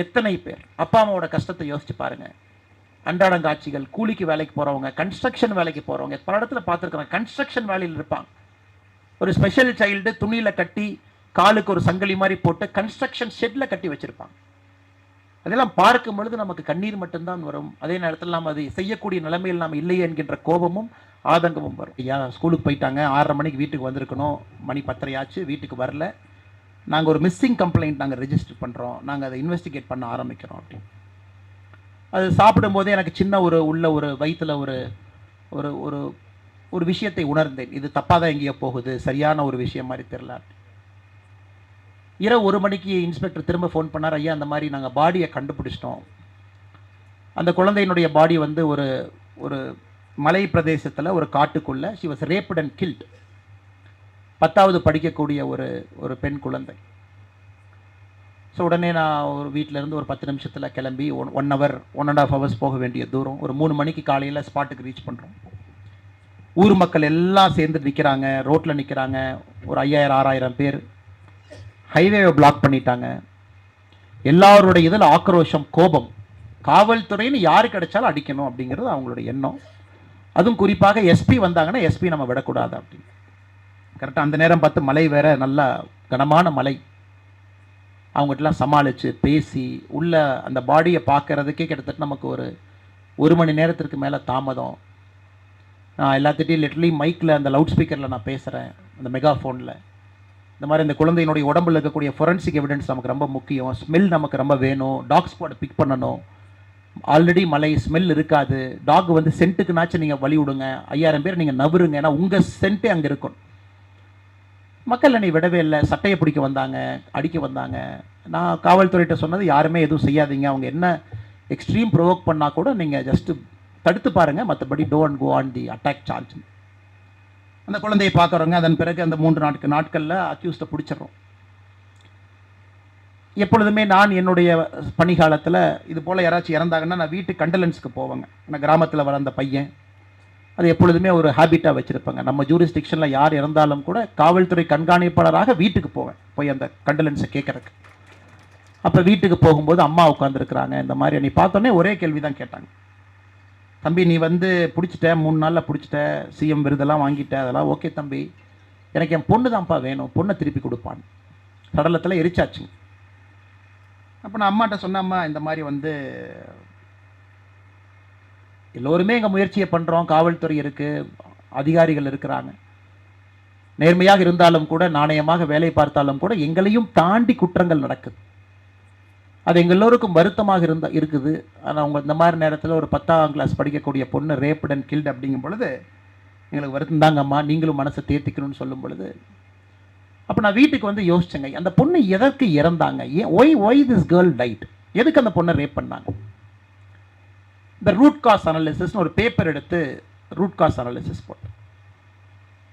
எத்தனை பேர் அப்பா அம்மாவோட கஷ்டத்தை யோசிச்சு பாருங்க. அன்றாடங்காட்சிகள், கூலிக்கு வேலைக்கு போகிறவங்க, கன்ஸ்ட்ரக்ஷன் வேலைக்கு போகிறவங்க, பல இடத்துல பார்த்துருக்காங்க. கன்ஸ்ட்ரக்ஷன் வேலையில் இருப்பாங்க. ஒரு ஸ்பெஷல் சைல்டு துணியில் கட்டி காலுக்கு ஒரு சங்கிலி மாதிரி போட்டு கன்ஸ்ட்ரக்ஷன் ஷெட்டில் கட்டி வச்சுருப்பாங்க. அதெல்லாம் பார்க்கும் பொழுது நமக்கு கண்ணீர் மட்டும்தான் வரும். அதே நேரத்தில் நாம் அதை செய்யக்கூடிய நிலைமையில் நாம் இல்லையே என்கின்ற கோபமும் ஆதங்கமும் வரும். ஐயா ஸ்கூலுக்கு போயிட்டாங்க, 6:30 மணிக்கு வீட்டுக்கு வந்திருக்கணும், மணி 10:30 ஆச்சு, வீட்டுக்கு வரல, நாங்கள் ஒரு மிஸ்ஸிங் கம்ப்ளைண்ட் நாங்கள் ரெஜிஸ்டர் பண்ணுறோம், நாங்கள் அதை இன்வெஸ்டிகேட் பண்ண ஆரம்பிக்கிறோம் அப்படின்னு. அது சாப்பிடும்போதே எனக்கு சின்ன ஒரு வயிற்றில் ஒரு ஒரு ஒரு ஒரு விஷயத்தை உணர்ந்தேன். இது தப்பாக தான் எங்கேயோ போகுது, சரியான ஒரு விஷயம் மாதிரி தெரியல. இரவு 1 மணிக்கு இன்ஸ்பெக்டர் திரும்ப ஃபோன் பண்ணார். ஐயா அந்த மாதிரி நாங்கள் பாடியை கண்டுபிடிச்சிட்டோம். அந்த குழந்தையினுடைய பாடி வந்து ஒரு ஒரு மலை பிரதேசத்தில் ஒரு காட்டுக்குள்ளே she was raped and killed. 10வது படிக்கக்கூடிய ஒரு பெண் குழந்தை. ஸோ உடனே நான் ஒரு வீட்டிலேருந்து ஒரு 10 நிமிஷத்தில் கிளம்பி 1 hour 1.5 hours போக வேண்டிய தூரம். ஒரு 3 மணிக்கு காலையில் ஸ்பாட்டுக்கு ரீச் பண்ணுறோம். ஊர் மக்கள் எல்லாம் சேர்ந்து நிற்கிறாங்க, ரோட்டில் நிற்கிறாங்க. ஒரு 5000-6000 பேர். ஹைவேவை பிளாக் பண்ணிட்டாங்க. எல்லாருடைய இதில் ஆக்ரோஷம், கோபம். காவல்துறைன்னு யாரு கிடைச்சாலும் அடிக்கணும் அப்படிங்கிறது அவங்களுடைய எண்ணம். அதுவும் குறிப்பாக எஸ்பி வந்தாங்கன்னா எஸ்பி நம்ம விடக்கூடாது அப்படின்னு. கரெக்டாக அந்த நேரம் பார்த்து மழை வேற, நல்லா கனமான மழை. அவங்ககிட்டலாம் சமாளித்து பேசி உள்ள அந்த பாடியை பார்க்கறதுக்கே கிட்டத்தட்ட நமக்கு ஒரு 1 மணி நேரத்திற்கு மேலே தாமதம். நான் எல்லாத்திட்டையும் லிட்டரலி மைக்கில் அந்த லவுட் ஸ்பீக்கரில் நான் பேசுகிறேன், அந்த மெகாஃபோனில். இந்த மாதிரி இந்த குழந்தையினுடைய உடம்பில் இருக்கக்கூடிய ஃபொரன்சிக் எவிடன்ஸ் நமக்கு ரொம்ப முக்கியம். ஸ்மெல் நமக்கு ரொம்ப வேணும். டாக் ஸ்பாட் பிக் பண்ணணும். ஆல்ரெடி மழை, ஸ்மெல் இருக்காது. டாக் வந்து சென்ட்டுக்குனாச்சும் நீங்கள் வழி விடுங்க. 5000 பேர் நீங்கள் நவருங்க, ஏன்னா உங்கள் சென்ட்டே அங்கே இருக்கும். மக்கள் என்னை விடவே இல்லை. சட்டையை பிடிக்க வந்தாங்க, அடிக்க வந்தாங்க. நான் காவல்துறையிட்ட சொன்னது, யாருமே எதுவும் செய்யாதீங்க, அவங்க என்ன எக்ஸ்ட்ரீம் ப்ரொவோக் பண்ணால் கூட நீங்கள் ஜஸ்ட்டு தடுத்து பாருங்கள், மற்றபடி don't go on the attack charge. அந்த குழந்தையை பார்க்குறவங்க அதன் பிறகு அந்த 3 நாட்களில் அக்யூஸ்டை பிடிச்சிடறோம். எப்பொழுதுமே நான் என்னுடைய பணிகாலத்தில் இது போல் யாராச்சும் இறந்தாங்கன்னா நான் வீட்டு கண்டலன்ஸுக்கு போவேங்க. நான் கிராமத்தில் வளர்ந்த பையன், அது எப்பொழுதுமே ஒரு ஹேபிட்டாக வச்சுருப்பாங்க. நம்ம ஜூரிஸ்டிக்ஷனில் யார் இறந்தாலும் கூட காவல்துறை கண்காணிப்பாளராக வீட்டுக்கு போவேன், போய் அந்த கண்டலன்ஸை கேட்குறதுக்கு. அப்போ வீட்டுக்கு போகும்போது அம்மா உட்காந்துருக்குறாங்க. இந்த மாதிரி நீ பார்த்தோன்னே ஒரே கேள்வி தான் கேட்டாங்க. தம்பி நீ வந்து பிடிச்சிட்ட, 3 நாளில் பிடிச்சிட்ட, சிஎம் விருதெல்லாம் வாங்கிட்ட, அதெல்லாம் ஓகே தம்பி, எனக்கு என் பொண்ணு தான்ப்பா வேணும், பொண்ணை திருப்பி கொடுப்பான்னு. சடலத்தில் எரிச்சாச்சுங்க. அப்போ நான் அம்மாட்ட சொன்னம்மா, இந்த மாதிரி வந்து எல்லோருமே எங்கள் முயற்சியை பண்ணுறோம், காவல்துறை இருக்குது, அதிகாரிகள் இருக்கிறாங்க, நேர்மையாக இருந்தாலும் கூட, நாணயமாக வேலை பார்த்தாலும் கூட எங்களையும் தாண்டி குற்றங்கள் நடக்குது. அது எங்கள் எல்லோருக்கும் வருத்தமாக இருக்குது. ஆனால் அவங்க இந்த மாதிரி நேரத்தில் ஒரு 10ஆம் கிளாஸ் படிக்கக்கூடிய பொண்ணு ரேப்ட் அண்ட் கில்ட் அப்படிங்கும் பொழுது எங்களுக்கு வருத்தம் தாங்க அம்மா, நீங்களும் மனசை தேர்த்திக்கணும்னு சொல்லும் பொழுது அப்போ நான் வீட்டுக்கு வந்து யோசிச்சேங்க, அந்த பொண்ணு எதற்கு இறந்தாங்க, ஏன் ஒய் திஸ் கேர்ள் டைட், எதுக்கு அந்த பொண்ணை ரேப் பண்ணாங்க. இந்த ரூட் காஸ் அனாலிசிஸ்னு ஒரு பேப்பர் எடுத்து ரூட் காஸ் அனாலிசிஸ் போட்டேன்.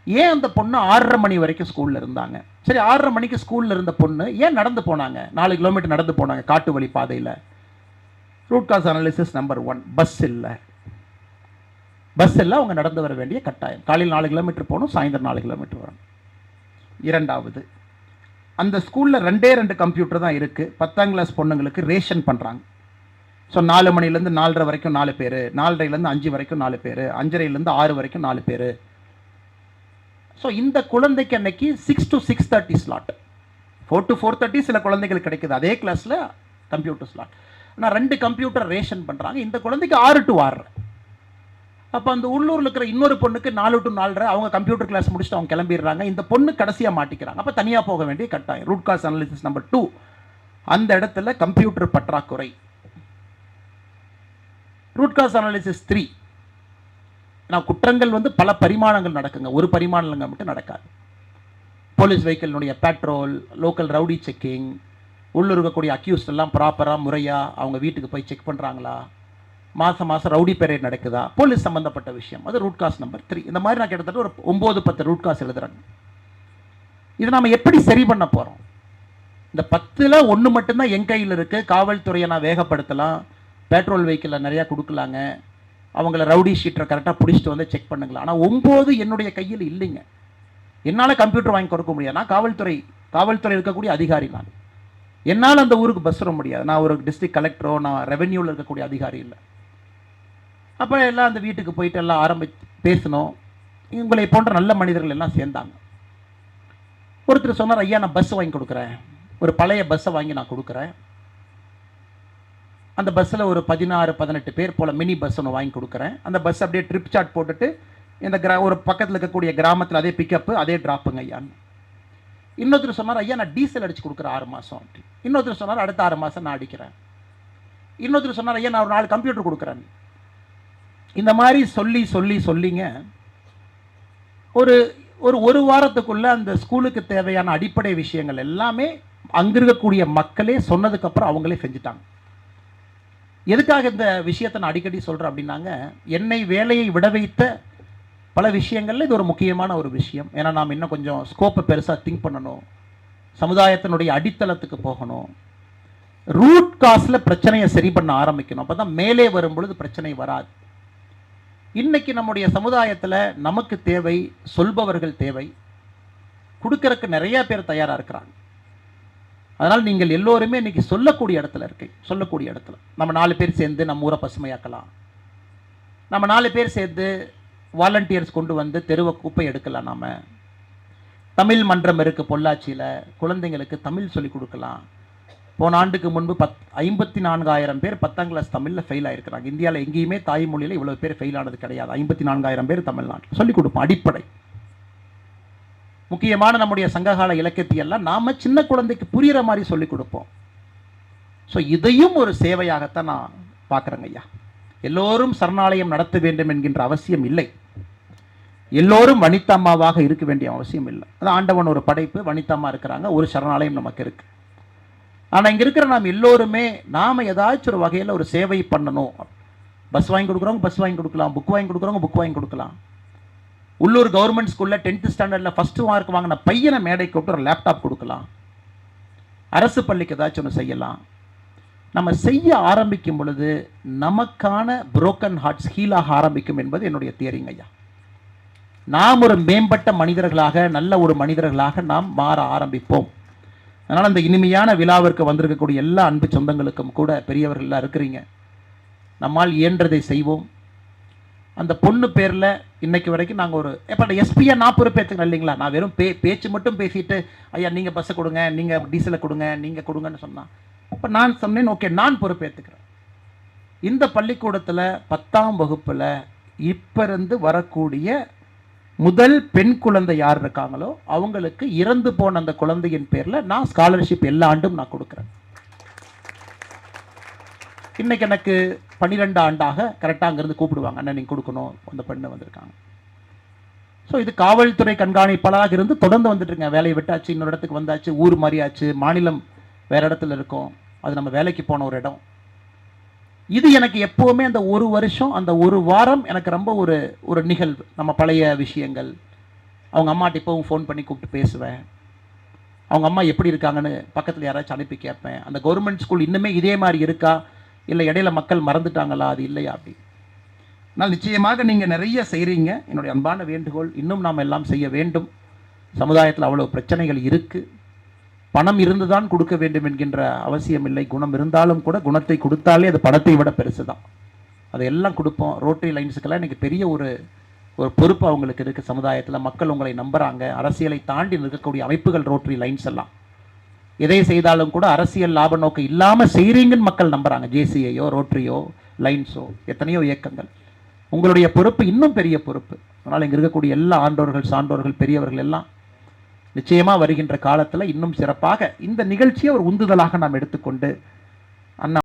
ஏன் அந்த பொண்ணு 6:30 மணி வரைக்கும் ஸ்கூலில் இருந்தாங்க? சரி, 6:30 மணிக்கு ஸ்கூலில் இருந்த பொண்ணு ஏன் நடந்து போனாங்க, 4 கிலோமீட்டர் நடந்து போனாங்க காட்டு வழி பாதையில்? Root cause analysis number 1, bus இல்லை. அவங்க நடந்து வர வேண்டிய கட்டாயம். காலையில் 4 கிலோமீட்டர் போகணும், சாயந்தரம் 4 கிலோமீட்டர் வரணும். 2வது, அந்த ஸ்கூலில் 2 கம்ப்யூட்டர் தான் இருக்குது. 10ஆம் கிளாஸ் பொண்ணுங்களுக்கு ரேஷன் பண்ணுறாங்க. ஸோ 4 மணிலேருந்து 4:30 வரைக்கும் 4 பேர், 4:30லேருந்து 5 வரைக்கும் 4 பேர், 5:30லேருந்து 6 வரைக்கும் 4 பேர். ஸோ இந்த குழந்தைக்கு அன்னைக்கு 6 to 6:30 ஸ்லாட், 4 to 4:30 சில குழந்தைகளுக்கு கிடைக்குது அதே கிளாஸில் கம்ப்யூட்டர் ஸ்லாட். ஆனால் 2 கம்ப்யூட்டர் ரேஷன் பண்ணுறாங்க. இந்த குழந்தைக்கு 6 to 6. அப்போ அந்த உள்ளூரில் இருக்கிற இன்னொரு பொண்ணுக்கு 4 to 4:30, அவங்க கம்ப்யூட்டர் கிளாஸ் முடிச்சுட்டு அவங்க கிளம்பிடுறாங்க. இந்த பொண்ணு கடைசியாக மாட்டிக்கிறாங்க. அப்போ தனியாக போக வேண்டிய கட்டாயம். ரூட் காஸ் அனாலிசிஸ் நம்பர் 2, அந்த இடத்துல கம்ப்யூட்டர் பற்றாக்குறை. ரூட் காஸ் அனாலிசிஸ் 3, நான் குற்றங்கள் வந்து பல பரிமாணங்கள் நடக்குங்க, ஒரு பரிமாணங்கள் மட்டும் நடக்காது. போலீஸ் வெஹிக்கிளினுடைய பேட்ரோல், லோக்கல் ரவுடி செக்கிங், உள்ளூர் இருக்கக்கூடிய அக்யூஸ்ட் எல்லாம் ப்ராப்பராக முறையாக அவங்க வீட்டுக்கு போய் செக் பண்ணுறாங்களா, மாதம் ரவுடி பெரேட் நடக்குதா, போலீஸ் சம்மந்தப்பட்ட விஷயம், அது ரூட் காஸ் நம்பர் 3. இந்த மாதிரி நான் கிட்டத்தட்ட ஒரு 9-10 ரூட் காஸ் எழுதுறேங்க. இதை நம்ம எப்படி சரி பண்ண போகிறோம்? இந்த 10ல் 1 மட்டும்தான் என் கையில் இருக்குது. காவல்துறையை நான் வேகப்படுத்தலாம், பெட்ரோல் வெஹிக்கிளில் நிறையா கொடுக்கலாங்க, அவங்கள ரவுடி ஷீட்டரை கரெக்டாக பிடிச்சிட்டு வந்து செக் பண்ணுங்களா. ஆனால் 9 என்னுடைய கையில் இல்லைங்க. என்னால் கம்ப்யூட்டர் வாங்கி கொடுக்க முடியாது. நான் காவல்துறை இருக்கக்கூடிய அதிகாரி. நான் என்னால் அந்த ஊருக்கு பஸ் வர முடியாது. நான் ஒரு டிஸ்ட்ரிக்ட் கலெக்டரோ, நான் ரெவென்யூவில் இருக்கக்கூடிய அதிகாரி இல்லை. அப்போ எல்லாம் அந்த வீட்டுக்கு போயிட்டு எல்லாம் பேசணும். உங்களை போன்ற நல்ல மனிதர்கள் எல்லாம் சேர்ந்தாங்க. ஒருத்தர் சொன்னார், ஐயா நான் பஸ் வாங்கி கொடுக்குறேன், ஒரு பழைய பஸ்ஸை வாங்கி நான் கொடுக்குறேன். அந்த பஸ்ஸில் ஒரு 16-18 பேர் போல் மினி பஸ் ஒன்று வாங்கி கொடுக்குறேன். அந்த பஸ் அப்படியே ட்ரிப் சார்ட் போட்டுட்டு இந்த ஒரு பக்கத்தில் இருக்கக்கூடிய கிராமத்தில் அதே பிக்கப்பு அதே ட்ராப்புங்க ஐயான்னு. இன்னொருத்தர் சொன்னார், ஐயா நான் டீசல் அடித்து கொடுக்குறேன் 6 மாதம் அப்படி. இன்னொருத்தர் சொன்னார், அடுத்த 6 மாதம் நான் அடிக்கிறேன். இன்னொருத்தர் சொன்னார், ஐயா நான் ஒரு 4 கம்ப்யூட்டர் கொடுக்குறேன். இந்த மாதிரி சொல்லிங்க ஒரு வாரத்துக்குள்ள அந்த ஸ்கூலுக்கு தேவையான அடிப்படை விஷயங்கள் எல்லாமே அங்க இருக்கக்கூடிய மக்களே சொன்னதுக்கப்புறம் அவங்களே செஞ்சுட்டாங்க. எதுக்காக இந்த விஷயத்தை நான் அடிக்கடி சொல்கிறேன் அப்படின்னாங்க, என்னை வேலையை விட வைத்த பல விஷயங்கள்ல இது ஒரு முக்கியமான ஒரு விஷயம். ஏன்னா நாம் இன்னும் கொஞ்சம் ஸ்கோப்பை பெருசாக திங்க் பண்ணணும், சமுதாயத்தினுடைய அடித்தளத்துக்கு போகணும், ரூட் காஸில் பிரச்சனையை சரி பண்ண ஆரம்பிக்கணும். அப்போ தான் மேலே வரும் பொழுது பிரச்சனை வராது. இன்னைக்கு நம்முடைய சமுதாயத்தில் நமக்கு தேவை, சொல்பவர்கள் தேவை, கொடுக்கறதுக்கு நிறைய பேர் தயாராக இருக்கிறாங்க. அதனால் நீங்கள் எல்லோருமே இன்னைக்கு சொல்லக்கூடிய இடத்துல சொல்லக்கூடிய இடத்துல நம்ம 4 பேர் சேர்ந்து நம்ம ஊரை பசுமையாக்கலாம். நம்ம 4 பேர் சேர்ந்து வாலண்டியர்ஸ் கொண்டு வந்து தெருவை குப்பை எடுக்கலாம். நாம் தமிழ் மன்றம் இருக்குது பொள்ளாச்சியில், குழந்தைங்களுக்கு தமிழ் சொல்லிக் கொடுக்கலாம். போன ஆண்டுக்கு முன்பு 54,000 பேர் 10ஆம் கிளாஸ் தமிழில் ஃபெயில் ஆகிருக்கிறாங்க. இந்தியாவில் எங்கேயுமே தாய்மொழியில் இவ்வளோ பேர் ஃபெயில் ஆனது கிடையாது. 54,000 பேர் தமிழ்நாட்டில் சொல்லிக் கொடுப்போம். அடிப்படை முக்கியமான நம்முடைய சங்ககால இலக்கியத்தை எல்லாம் நாம் சின்ன குழந்தைக்கு புரிகிற மாதிரி சொல்லிக் கொடுப்போம். ஸோ இதையும் ஒரு சேவையாகத்தான் நான் பார்க்குறேங்க ஐயா. எல்லோரும் சரணாலயம் நடத்த வேண்டும் என்கின்ற அவசியம் இல்லை. எல்லோரும் வனிதாம்மாவாக இருக்க வேண்டிய அவசியம் இல்லை. அது ஆண்டவன் ஒரு படைப்பு, வனிதாம்மா இருக்கிறாங்க, ஒரு சரணாலயம் நமக்கு இருக்குது. ஆனால் இங்கே இருக்கிற நாம் எல்லோருமே நாம் ஏதாச்சும் ஒரு வகையில் ஒரு சேவை பண்ணணும். பஸ் வாங்கி கொடுக்குறவங்க பஸ் வாங்கி கொடுக்கலாம், புக் வாங்கி கொடுக்குறவங்க புக் வாங்கி கொடுக்கலாம். உள்ளூர் கவர்மெண்ட் ஸ்கூலில் 10th ஸ்டாண்டர்டில் ஃபஸ்ட்டு மார்க் வாங்கின பையனை மேடை கூப்பிட்டு ஒரு லேப்டாப் கொடுக்கலாம். அரசு பள்ளிக்கு ஏதாச்சும் ஒன்று செய்யலாம். நம்ம செய்ய ஆரம்பிக்கும் பொழுது நமக்கான புரோக்கன் ஹார்ட்ஸ் ஹீலாக ஆரம்பிக்கும் என்பது என்னுடைய தியரிங்க ஐயா. நாம் ஒரு மேம்பட்ட மனிதர்களாக, நல்ல ஒரு மனிதர்களாக நாம் மாற ஆரம்பிப்போம். அதனால் அந்த இனிமையான விழாவிற்கு வந்திருக்கக்கூடிய எல்லா அன்பு சொந்தங்களுக்கும் கூட பெரியவர்கள்லாம் இருக்கிறீங்க. நம்மால் இயன்றதை செய்வோம். அந்த பொண்ணு பேரில் இன்னைக்கு வரைக்கும் நாங்கள் ஒரு எப்போ எஸ்பியா நான் பொறுப்பேற்றுக்கணும் இல்லைங்களா. நான் வெறும் பேச்சு மட்டும் பேசிட்டு ஐயா நீங்கள் பஸ்ஸை கொடுங்க, நீங்கள் டீசலை கொடுங்க, நீங்கள் கொடுங்கன்னு சொன்னால் அப்போ நான் சொன்னேன், ஓகே நான் பொறுப்பேற்றுக்கிறேன். இந்த பள்ளிக்கூடத்தில் 10ஆம் வகுப்பில் இப்போ இருந்து வரக்கூடிய முதல் பெண் குழந்தை யார் இருக்காங்களோ அவங்களுக்கு இறந்து போன அந்த குழந்தையின் பேரில் நான் ஸ்காலர்ஷிப் எல்லா ஆண்டும் நான் கொடுக்குறேன். இன்னைக்கு எனக்கு 12 ஆண்டாக கரெக்டாக அங்கேருந்து கூப்பிடுவாங்க, அண்ணன் நீங்கள் கொடுக்கணும், அந்த பெண்ணு வந்திருக்காங்க. ஸோ இது காவல்துறை கண்காணிப்பாளராக இருந்து தொடர்ந்து வந்துட்டுருங்க. வேலையை விட்டாச்சு, இன்னொரு இடத்துக்கு வந்தாச்சு, ஊர் மாறியாச்சு, மாநிலம் வேறு இடத்துல இருக்கோம், அது நம்ம வேலைக்கு போன ஒரு இடம். இது எனக்கு எப்போவுமே அந்த ஒரு வருஷம், அந்த ஒரு வாரம் எனக்கு ரொம்ப ஒரு நிகழ்வு. நம்ம பழைய விஷயங்கள், அவங்க அம்மாட்ட இப்போவும் ஃபோன் பண்ணி கூப்பிட்டு பேசுவேன். அவங்க அம்மா எப்படி இருக்காங்கன்னு பக்கத்தில் யாராச்சும் அனுப்பி கேட்பேன். அந்த கவர்மெண்ட் ஸ்கூல் இன்னுமே இதே மாதிரி இருக்கா, இல்லை இடையில மக்கள் மறந்துட்டாங்களா, அது இல்லையா அப்படி. ஆனால் நிச்சயமாக நீங்கள் நிறைய செய்கிறீங்க. என்னுடைய அன்பான வேண்டுகோள், இன்னும் நாம் எல்லாம் செய்ய வேண்டும். சமுதாயத்தில் அவ்வளோ பிரச்சனைகள் இருக்குது. பணம் இருந்துதான் கொடுக்க வேண்டும் என்கின்ற அவசியம் இல்லை. குணம் இருந்தாலும் கூட குணத்தை கொடுத்தாலே அது பணத்தை விட பெருசு தான். அதையெல்லாம் கொடுப்போம். ரோட்டரி லைன்ஸுக்கெல்லாம் இன்றைக்கி பெரிய ஒரு பொறுப்பு அவங்களுக்கு இருக்குது. சமுதாயத்தில் மக்கள் உங்களை நம்புகிறாங்க. அரசியலை தாண்டி நிற்கக்கூடிய அமைப்புகள் ரோட்டரி லைன்ஸ் எல்லாம் எதை செய்தாலும் கூட அரசியல் லாப நோக்கம் இல்லாமல் செய்கிறீங்கன்னு மக்கள் நம்புகிறாங்க. ஜேசிஐயோ ரோட்டரியோ லைன்ஸோ எத்தனையோ இயக்கங்கள். உங்களுடைய பொறுப்பு இன்னும் பெரிய பொறுப்பு. அதனால் இங்கே இருக்கக்கூடிய எல்லா ஆண்டோர்கள், சான்றோர்கள், பெரியவர்கள் எல்லாம் நிச்சயமாக வருகின்ற காலத்தில் இன்னும் சிறப்பாக இந்த நிகழ்ச்சியை ஒரு உந்துதலாக நாம் எடுத்துக்கொண்டு அண்ணா